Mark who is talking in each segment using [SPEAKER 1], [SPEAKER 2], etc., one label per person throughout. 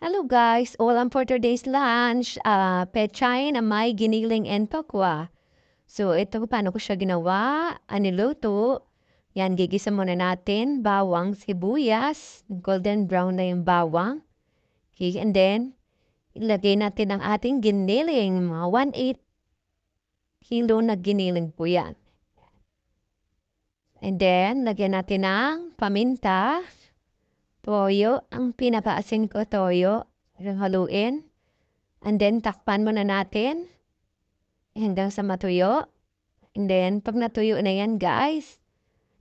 [SPEAKER 1] Hello guys, ulam for today's lunch, pechay na may giniling and tokwa. So ito paano ko siya ginawa, aniluto. Yan, gigisa muna natin, bawang, sibuyas, golden brown na yung bawang. Okay, and then, ilagay natin ang ating giniling, mga 1/8 kilo na giniling po yan. And then, lagyan natin ng paminta, toyo, ang pinakaasin ko toyo, haluin. And then, takpan muna natin hanggang sa matuyo. And then, pag natuyo na yan, guys,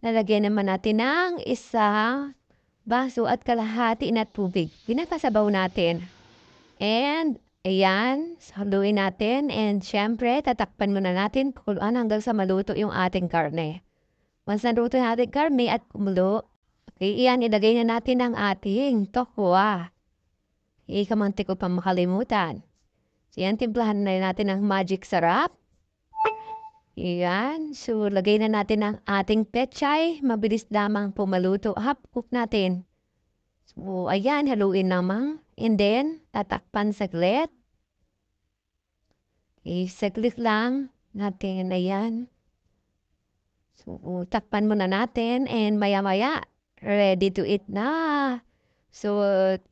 [SPEAKER 1] lalagyan naman natin ng isang baso at kalahati na tubig. Pinakasabaw natin. And, ayan, haluin natin. And, syempre, tatakpan muna natin kuluan hanggang sa maluto yung ating karne. Once naluto yung ating karne at kumulo, okay, iyan, ilagay na natin ang ating tokwa. Ikamantik ko pa makalimutan. So, yan, timplahan na natin ng magic sarap. Yan. So, lagay na natin ang ating pechay. Mabilis lamang po maluto. Half cook natin. So, ayan. Haluin naman. And then, tatakpan saglit. Okay, saglit lang natin. Ayan. So, takpan muna natin. And maya-maya, ready to eat na. So,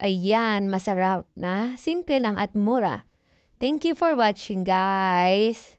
[SPEAKER 1] ayan. Masarap na. Simple lang at mura. Thank you for watching, guys.